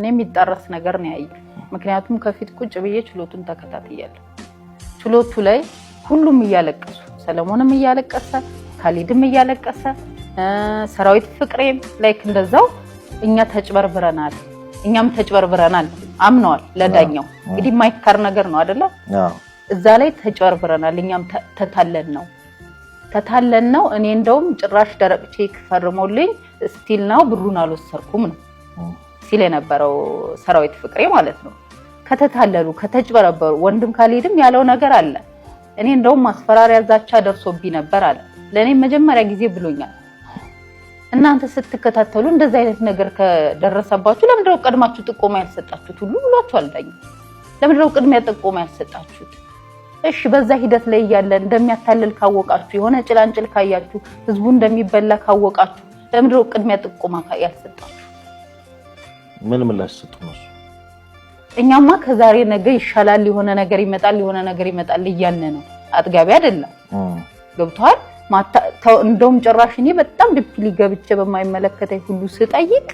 እኔ የሚጣረስ ነገር ነው ያየው ምክንያቱም ከፊት ቁጭ ብዬ ችሎቱን ተከታትያለሁ ችሎቱ ላይ ሁሉም እያለቀሱ ሰለሞንም እያለቀሰ ካሊድም እያለቀሰ ሰራዊት ፍቅሬም ላይክ እንደዛው እኛ ተጭበርብረናል እኛም ተጭበርብረናል አምነዋል ለዳኛው እንግዲህ ማይካር ነገር ነው አይደለ እዛ ላይ ተጭበርብረናል እኛም ተታለን ነው እኔ እንደውም ጭራሽ ደረቅ ቼክ ፈርሞልኝ ስቲል ነው ብሩን አልወሰርኩም ነው ሲል የነበረው ሰራዊት ፍቅሬ ማለት ነው ከተታለሉ ከተጭበረበሩ ወንድም ካሊድም ያለው ነገር አለ እኔ እንደውም ማስፈራሪያ ዛቻ ደርሶብኝ ነበር አለ ለኔ መጀመሪያ ጊዜ ብሎኛል እናንተ ስትከታተሉ እንደዛ አይነት ነገር ከደረሰባችሁ ለምንድነው ቀድማችሁ ጥቆማ ያልሰጣችሁት ሁሉ ብሏችኋል ዳኛ ለምንድነው ቅድሚያ ጥቆማ ያልሰጣችሁት እሺ በዛ ሂደት ላይ ያለ እንደሚያታልል ካወቃችሁ የሆነ ጭላንጭል ካያችሁ ህዝቡ እንደሚበላ ካወቃችሁ ለምንድነው ቅድሚያ ጥቆማ ያልሰጣችሁ ምን ምላሽ ሰጡ ነው እኛማ ከዛሬ ነገ ይሻላል የሆነ ነገር ይመጣል እያልን ነው አጥጋቢ አይደለም ገብቷል እንደውም ጭራሽ እኔ በጣም ዲፕሊ ገብቼ በማይመለከተኝ ሁሉ ስጠይቅ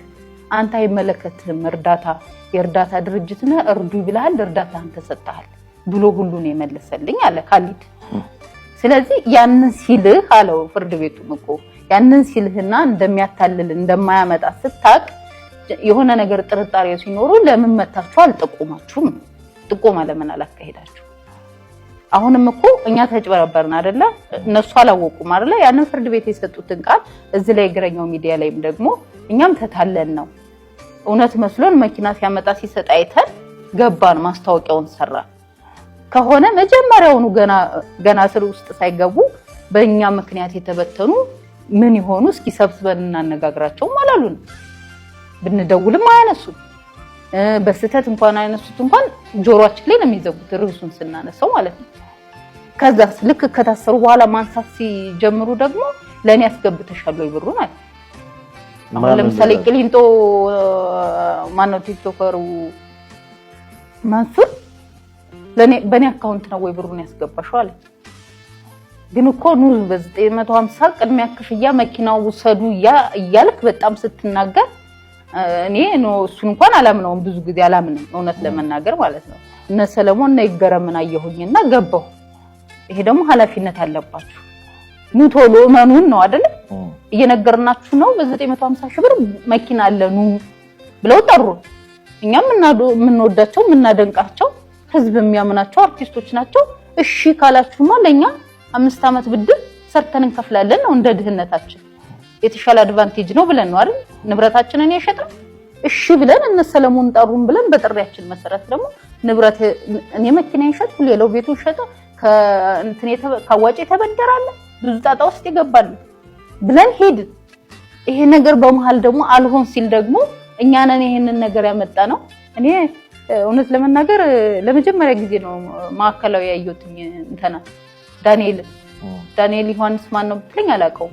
አንተ አይመለከትህም የእርዳታ ድርጅት ነህ እርዱ ይብልሃል እርዳታህን ተሰጣሃል ብሎ ሁሉ ነው የመለሰልኝ አለ ካሊድ ስለዚህ ያንን ሲልህ አለው ፍርድ ቤቱም እኮ ያንን ሲልህና እንደሚያታልል እንደማያመጣ ስታቅ የሆነ ነገር ጥርጣሬው ሲኖሩ ለምን መታችሁ አልጠቆማችሁም ጥቆማ ለምን አላካሄዳችሁ አሁንም እኮ እኛ ተጭበረበርን አይደለ እነሱ አላወቁም አይደለ ያንን ፍርድ ቤት የሰጡትን ቃል እዚ ላይ ግረኛው ሚዲያ ላይም ደግሞ እኛም ተታለን ነው እውነት መስሎን መኪና ሲያመጣ ሲሰጥ አይተን ገባን ማስታወቂያውን ሰራ ከሆነ መጀመሪያውኑ ገና ስር ውስጥ ሳይገቡ በእኛ ምክንያት የተበተኑ ምን ይሆኑ እስኪ ሰብስበን እናነጋግራቸው ማላሉን ብንደውልም አያነሱ በስተት እንኳን አያነሱት እንኳን ጆሮአችን ላይ ነው የሚዘጉት ርዕሱን ስናነሳው ማለት ነው ከዛስ ልክ ከታሰሩ በኋላ ማንሳት ሲጀምሩ ደግሞ ለኔ ያስገብተሻል ወይ ብሩን አለ ለምሳሌ ቅሊንጦ ማነው ቲክቶከሩ ማንሱር በኔ አካውንት ነው ወይ ብሩን ያስገባሽው አለ ግን እኮ ነው በ950 ቅድሚያ ክፍያ መኪናው ወሰዱ እያልክ በጣም ስትናገር እኔ ነው እሱን እንኳን አላምነውም ብዙ ጊዜ አላምንም እውነት ለመናገር ማለት ነው እነ ሰለሞን ነው ይገረምና አየሁኝና ገባው ይሄ ደግሞ ኃላፊነት አለባችሁ ኑቶሎ ማኑን ነው አይደል እየነገርናችሁ ነው በ950 ሺህ ብር መኪና አለኑ ብለው ጠሩ እኛም ምንወዳቸው ምናደንቃቸው ህዝብ የሚያምናቸው አርቲስቶች ናቸው እሺ ካላችሁማ ለኛ 5 አመት ብድር ሰርተን እንከፍላለን ነው እንደ ድህነታችን የተሻለ አድቫንቴጅ ነው ብለን ነው አይደል ንብረታችንን የሸጠን እሺ ብለን እነ ሰለሞን ጠሩን ብለን በጥሪያችን መሰረት ደግሞ ንብረት እኔ መኪና ይሸጥኩ ሌላው ቤቱን ሸጠ ካዋጭ ተበደራለ ብዙ ጣጣ ውስጥ ይገባል ብለን ሄድ ይሄ ነገር በመሃል ደግሞ አልሆን ሲል ደግሞ እኛ ነን ይሄንን ነገር ያመጣ ነው እኔ እውነት ለመናገር ለመጀመሪያ ጊዜ ነው ማከላው ያየሁትኝ እንተና ዳንኤል ዮሐንስ ማን ነው ብትለኝ አላቀው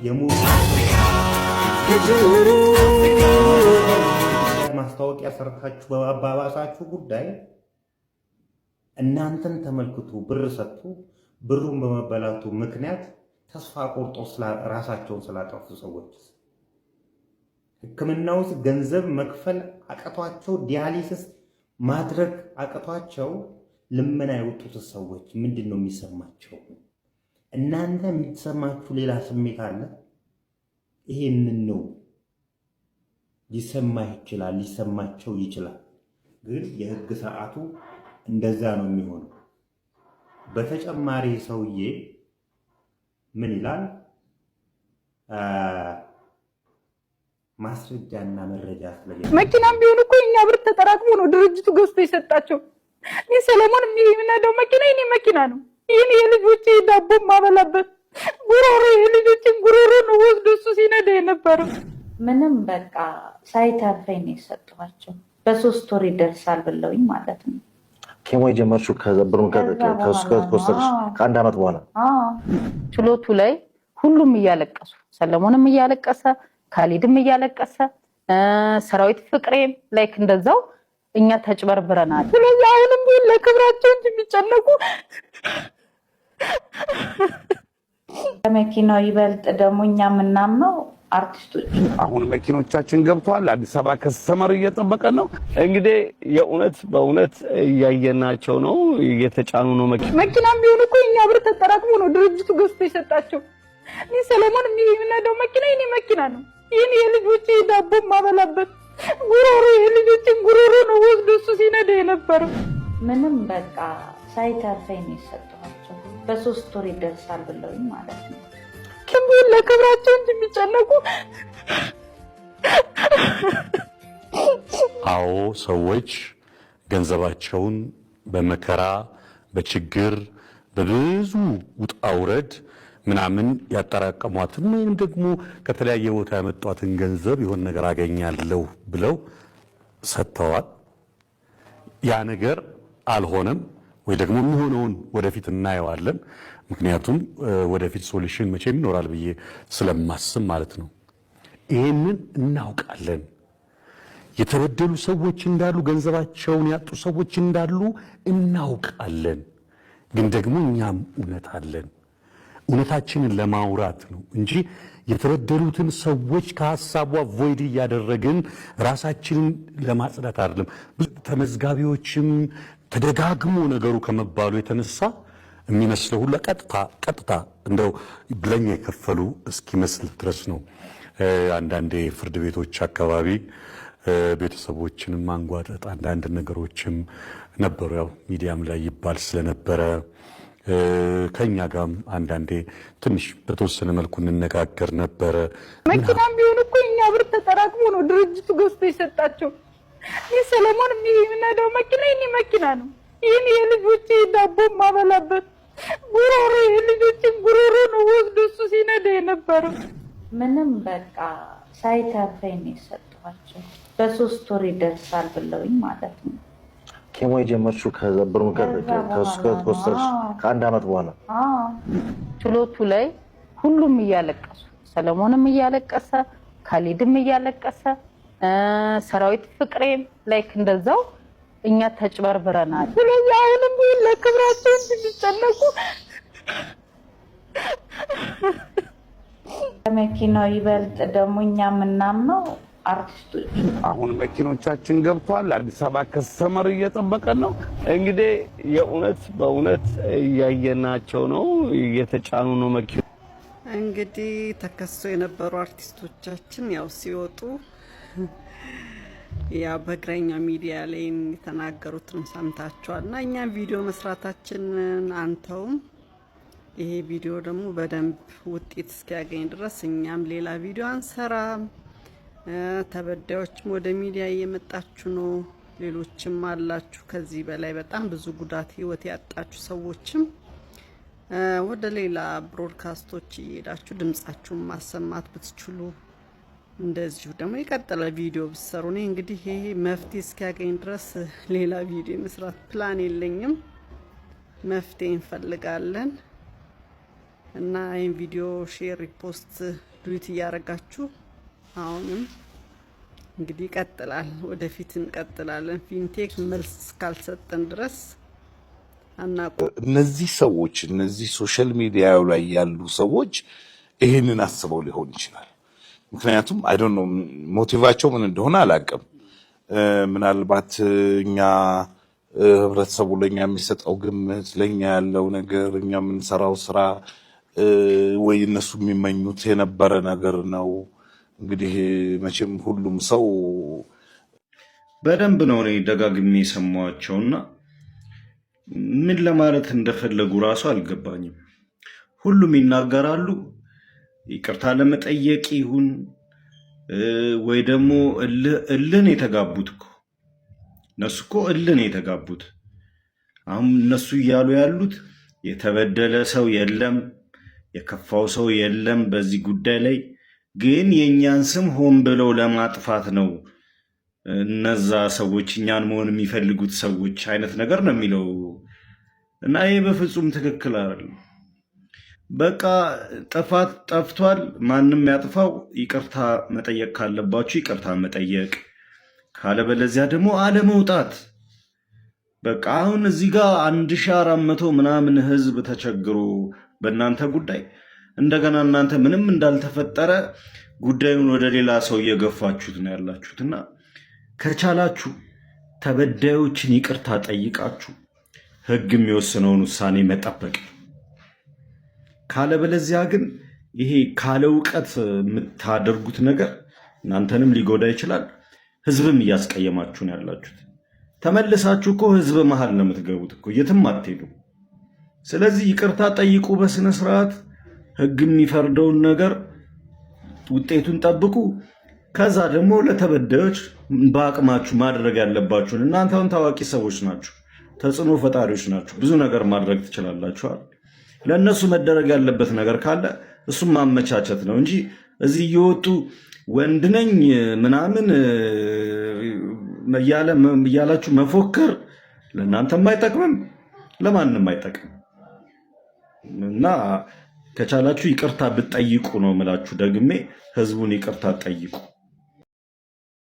ማስታወቂያ ሰርታችሁ በአባባሳችሁ ጉዳይ እናንተን ተመልክቶ ብር ሰጥቶ ብሩን በመበላቱ ምክንያት ተስፋ ቆርጦ ራሳቸውን ስላጠፉ ሰዎች ሕክምናው ገንዘብ መክፈል አቀቷቸው ዲያሊሲስ ማድረግ አቀቷቸው ልመና ያወጡት ሰዎች ምንድነው የሚሰማቸው እናንተ የሚሰማችሁ ሌላ ስሜት አለ ይሄንን ነው ሊሰማቸው ይችላል ግን የህግ ሰዓቱ እንደዛ ነው የሚሆነው በተጨማሪ ሰውዬ ምን ይላል ማስረጃና መረጃ ስለዚህ መኪናም ቢሆን እኮ እኛ ብር ተጠራቅሞ ነው ድርጅቱ ገዝቶ ይሰጣቸው ሰለሞን የሚነዳው መኪና የኔ መኪና ነው የኔ የልጆቼ ዳቦ ማበላበት ጉሮሮ የልጆችን ጉሮሮ ነው ወስዶ እሱ ሲነዳ የነበረው ምንም በቃ ሳይተርፈኝ ነው የሰጠኋቸው በ3 ወር ይደርሳል ብለውኝ ማለት ነው ከሞይ ጀመርሽው ከዘብሩን ከስኮስተርሽ ከአንድ አመት በኋላ ችሎቱ ላይ ሁሉም እያለቀሱ ሰለሞንም እያለቀሰ ካሊድም እያለቀሰ ሰራዊት ፍቅሬም ላይክ እንደዛው እኛ ተጭበርብረናል ስለዚህ አሁንም ቢሆን ለክብራቸው እንጂ የሚጨነቁ ለመኪናው ይበልጥ ደግሞ እኛ ምናምነው አርቲስቶች አሁን መኪኖቻችን ገብቷል። አዲስ አበባ ከስተመር እየጠበቀ ነው። እንግዲህ የእውነት በእውነት እያየናቸው ነው። እየተጫኑ ነው። መኪናም ቢሆን እኮ እኛ ብር ተጠራቅሞ ነው ድርጅቱ ገዝቶ የሰጣቸው። እኔ ሰለሞን የሚነዳው መኪና የኔ መኪና ነው። የኔ የልጆቼ ዳቦ ማበላበት ጉሮሮ የልጆችን ጉሮሮ ነው ወስዶ እሱ ሲነዳ የነበረው። ምንም በቃ ሳይተርፈኝ ነው የሰጠኋቸው። በ3 ወር ይደርሳል ብለውኝ ማለት ነው። ከምን ለክብራቸው እንጂ የሚጨነቁ። አዎ ሰዎች ገንዘባቸውን በመከራ በችግር በብዙ ውጣ ውረድ ምናምን ያጠራቀሟትን ወይም ደግሞ ከተለያየ ቦታ ያመጧትን ገንዘብ የሆነ ነገር አገኛለሁ ብለው ሰጥተዋል። ያ ነገር አልሆነም ወይ ደግሞ የሚሆነውን ወደፊት እናየዋለን። ምክንያቱም ወደፊት ሶሉሽን መቼም ይኖራል ብዬ ስለማስብ ማለት ነው። ይሄንን እናውቃለን። የተበደሉ ሰዎች እንዳሉ፣ ገንዘባቸውን ያጡ ሰዎች እንዳሉ እናውቃለን። ግን ደግሞ እኛም እውነት አለን። እውነታችንን ለማውራት ነው እንጂ የተበደሉትን ሰዎች ከሐሳቡ ቮይድ እያደረግን ራሳችንን ለማጽዳት አይደለም። ተመዝጋቢዎችም ተደጋግሞ ነገሩ ከመባሉ የተነሳ የሚመስለው ሁሉ ቀጥታ እንደው ብለኛ የከፈሉ እስኪመስል ድረስ ነው። አንዳንዴ ፍርድ ቤቶች አካባቢ ቤተሰቦችንም ማንጓጠጥ አንዳንድ ነገሮችም ነበሩ። ያው ሚዲያም ላይ ይባል ስለነበረ ከኛ ጋርም አንዳንዴ ትንሽ በተወሰነ መልኩ እንነጋገር ነበረ። መኪናም ቢሆን እኮ እኛ ብር ተጠራቅሞ ነው ድርጅቱ ገዝቶ የሰጣቸው። እኔ ሰለሞን የሚነዳው መኪና የኔ መኪና ነው። የኔ የልጆቼ ዳቦ ማበላበት ጉሮሮ የልጆችን ጉሮሮ ነው ወስዶ እሱ ሲነዳ የነበረው። ምንም በቃ ሳይተርፈኝ ነው የሰጠኋቸው። በ3 ወር ይደርሳል ብለውኝ ማለት ነው። ኬሞ የጀመርሽው ከዘብሩን ከወሰድሽ ከ1 ዓመት በኋላ ችሎቱ ላይ ሁሉም እያለቀሱ፣ ሰለሞንም እያለቀሰ፣ ካሊድም እያለቀሰ፣ ሰራዊት ፍቅሬም ላይክ እንደዛው እኛ ተጭበርብረናል። ስለዚህ አሁንም ቢሆን ለክብራቸው እንዲጨነቁ ከመኪናው ይበልጥ ደግሞ እኛ የምናምነው አርቲስቶች። አሁን መኪኖቻችን ገብቷል። አዲስ አበባ ከስተመር እየጠበቀ ነው። እንግዲህ የእውነት በእውነት እያየናቸው ነው። እየተጫኑ ነው መኪና። እንግዲህ ተከሶ የነበሩ አርቲስቶቻችን ያው ሲወጡ ያ በእግረኛ ሚዲያ ላይ የተናገሩትን ሰምታችኋል። እና እኛም ቪዲዮ መስራታችንን አንተውም። ይሄ ቪዲዮ ደግሞ በደንብ ውጤት እስኪያገኝ ድረስ እኛም ሌላ ቪዲዮ አንሰራም። ተበዳዮችም ወደ ሚዲያ እየመጣችሁ ነው። ሌሎችም አላችሁ ከዚህ በላይ በጣም ብዙ ጉዳት ህይወት ያጣችሁ ሰዎችም ወደ ሌላ ብሮድካስቶች እየሄዳችሁ ድምጻችሁን ማሰማት ብትችሉ፣ እንደዚሁ ደግሞ የቀጠለ ቪዲዮ ብትሰሩ። እኔ እንግዲህ ይሄ መፍትሄ እስኪያገኝ ድረስ ሌላ ቪዲዮ መስራት ፕላን የለኝም። መፍትሄ እንፈልጋለን እና ይህን ቪዲዮ ሼር፣ ሪፖስት፣ ዱዊት እያረጋችሁ አሁንም እንግዲህ ይቀጥላል። ወደፊት እንቀጥላለን። ፊንቴክ መልስ እስካልሰጠን ድረስ አናቆ እነዚህ ሰዎች እነዚህ ሶሻል ሚዲያው ላይ ያሉ ሰዎች ይሄንን አስበው ሊሆን ይችላል። ምክንያቱም አይ ዶንት ኖ ሞቲቫቸው ምን እንደሆነ አላውቅም። ምናልባት እኛ ህብረተሰቡ ለኛ የሚሰጠው ግምት፣ ለኛ ያለው ነገር፣ እኛ የምንሰራው ስራ ወይ እነሱ የሚመኙት የነበረ ነገር ነው። እንግዲህ መቼም ሁሉም ሰው በደንብ ነው እኔ ደጋግሜ የሰማቸውና ምን ለማለት እንደፈለጉ ራሱ አልገባኝም። ሁሉም ይናገራሉ። ይቅርታ ለመጠየቅ ይሁን ወይ ደግሞ እልን የተጋቡት እኮ እነሱ እኮ እልን የተጋቡት። አሁን እነሱ እያሉ ያሉት የተበደለ ሰው የለም፣ የከፋው ሰው የለም በዚህ ጉዳይ ላይ ግን የእኛን ስም ሆን ብለው ለማጥፋት ነው እነዛ ሰዎች እኛን መሆን የሚፈልጉት ሰዎች አይነት ነገር ነው የሚለው እና ይህ በፍጹም ትክክል አይደለም። በቃ ጥፋት ጠፍቷል። ማንም ያጥፋው። ይቅርታ መጠየቅ ካለባችሁ ይቅርታ መጠየቅ፣ ካለበለዚያ ደግሞ አለመውጣት። በቃ አሁን እዚህ ጋር 1400 ምናምን ህዝብ ተቸግሮ በእናንተ ጉዳይ እንደገና እናንተ ምንም እንዳልተፈጠረ ጉዳዩን ወደ ሌላ ሰው እየገፋችሁት ነው ያላችሁትና ከቻላችሁ ተበዳዮችን ይቅርታ ጠይቃችሁ ህግ የሚወስነውን ውሳኔ መጠበቅ። ካለበለዚያ ግን ይሄ ካለ እውቀት የምታደርጉት ነገር እናንተንም ሊጎዳ ይችላል፣ ህዝብም እያስቀየማችሁ ነው ያላችሁት። ተመልሳችሁ እኮ ህዝብ መሃል ነው የምትገቡት እኮ፣ የትም አትሄዱ። ስለዚህ ይቅርታ ጠይቁ በስነ ስርዓት፣ ህግ የሚፈርደውን ነገር ውጤቱን ጠብቁ። ከዛ ደግሞ ለተበዳዮች በአቅማችሁ ማድረግ ያለባችሁን፣ እናንተ አሁን ታዋቂ ሰዎች ናችሁ፣ ተጽዕኖ ፈጣሪዎች ናችሁ፣ ብዙ ነገር ማድረግ ትችላላችኋል። ለእነሱ መደረግ ያለበት ነገር ካለ እሱም ማመቻቸት ነው እንጂ እዚህ እየወጡ ወንድ ነኝ ምናምን እያላችሁ መፎከር ለእናንተም አይጠቅምም፣ ለማንም አይጠቅም። እና ከቻላችሁ ይቅርታ ብትጠይቁ ነው የምላችሁ። ደግሜ ህዝቡን ይቅርታ ጠይቁ።